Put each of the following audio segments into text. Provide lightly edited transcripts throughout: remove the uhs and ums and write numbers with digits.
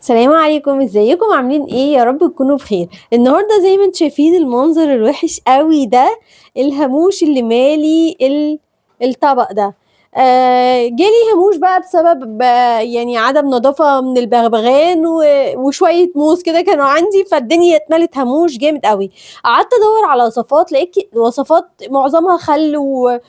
السلام عليكم، ازيكم عاملين ايه؟ يا رب تكونوا بخير. النهارده زي ما انتم شايفين المنظر الوحش قوي ده، الهاموش اللي مالي الطبق ده. جالي هاموش بقى بسبب يعني عدم نظافة من البغبغان وشوية موز كده كانوا عندي، فالدنيا اتملت هاموش جامد قوي. قعدت ادور على وصفات، لقيت وصفات معظمها خل و...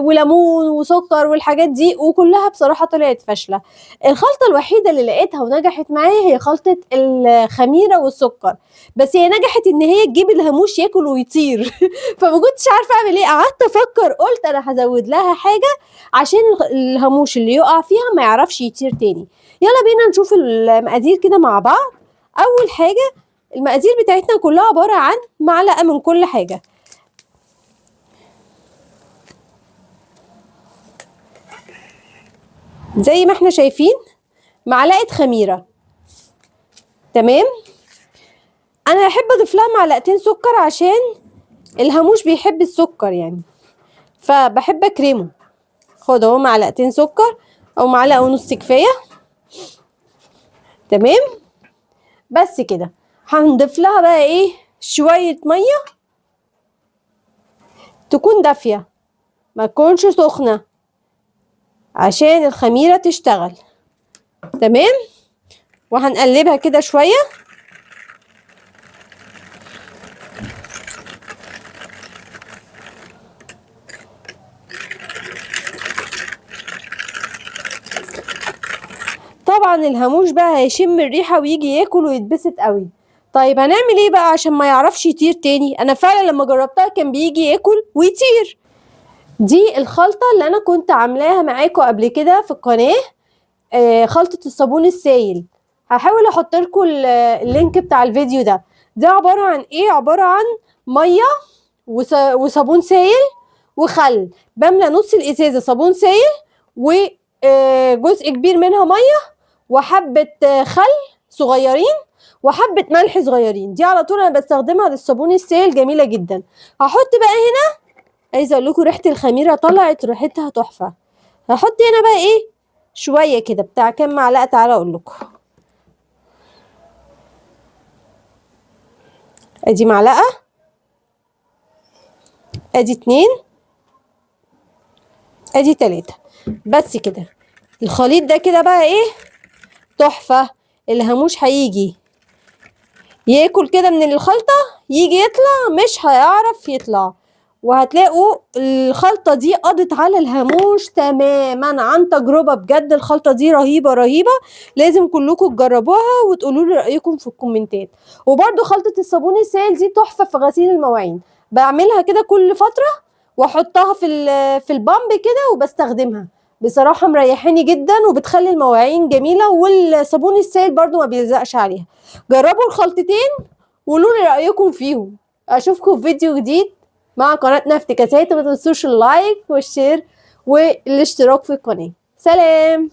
وليمون وسكر والحاجات دي، وكلها بصراحة طلعت فاشلة. الخلطة الوحيدة اللي لقيتها ونجحت معايا هي خلطة الخميرة والسكر، بس هي نجحت ان هي تجيب الهاموش ياكل ويطير. فما كنتش عارفة اعمل ايه، قعدت افكر قلت انا هزود لها حاجة عشان الهاموش اللي يقع فيها ما يعرفش يطير تاني. يلا بينا نشوف المقادير كده مع بعض. اول حاجة، المقادير بتاعتنا كلها عبارة عن معلقة من كل حاجة. زي ما احنا شايفين معلقة خميرة، تمام. انا هحب اضيف لها معلقتين سكر عشان الهاموش بيحب السكر يعني، فبحب اكرمه. خد اهو معلقتين سكر او معلقة ونص كفاية، تمام. بس كده هنضيف لها بقى ايه، شوية مية تكون دافية ما تكونش سخنة عشان الخميرة تشتغل، تمام. وهنقلبها كده شوية. طبعا الهاموش بقى هيشم الريحة ويجي ياكل ويتبسط قوي. طيب هنعمل ايه بقى عشان ما يعرفش يطير تاني؟ انا فعلا لما جربتها كان بيجي ياكل ويطير. دي الخلطة اللي انا كنت عاملاها معاكم قبل كده في القناة، خلطة الصابون السائل. هحاول احط لكم اللينك بتاع الفيديو ده. ده عبارة عن ايه؟ عبارة عن مية وصابون سائل وخل. بملى نص الازازة صابون سائل وجزء كبير منها مية وحبة خل صغيرين وحبة ملح صغيرين. دي على طول انا بستخدمها للصابون السائل، جميلة جدا. هحط بقى هنا، عايزة اقول لكم ريحة الخميرة طلعت ريحتها تحفة. هحط هنا بقى ايه، شوية كده، بتاع كام معلقة تعالى اقول لكم. ادي معلقة، ادي 2، ادي 3، بس كده. الخليط ده كده بقى ايه، تحفة. الهاموش هيجي ياكل كده من الخلطة، يجي يطلع مش هيعرف يطلع. وهتلاقوا الخلطة دي قضت على الهاموش تماما، عن تجربة بجد. الخلطة دي رهيبة رهيبة، لازم كلكم تجربوها وتقولوا لي رأيكم في الكومنتات. وبرده خلطة الصابون السائل دي تحفة في غسيل المواعين، بعملها كده كل فترة واحطها في البامب كده وبستخدمها. بصراحة مريحاني جدا وبتخلي المواعين جميلة، والصابون السائل برضو ما بيلزقش عليها. جربوا الخلطتين وقولوا لي رأيكم فيهم. اشوفكم في فيديو جديد مع قناتنا افتكاسات. ما تنسوش اللايك والشير والاشتراك في القناة. سلام.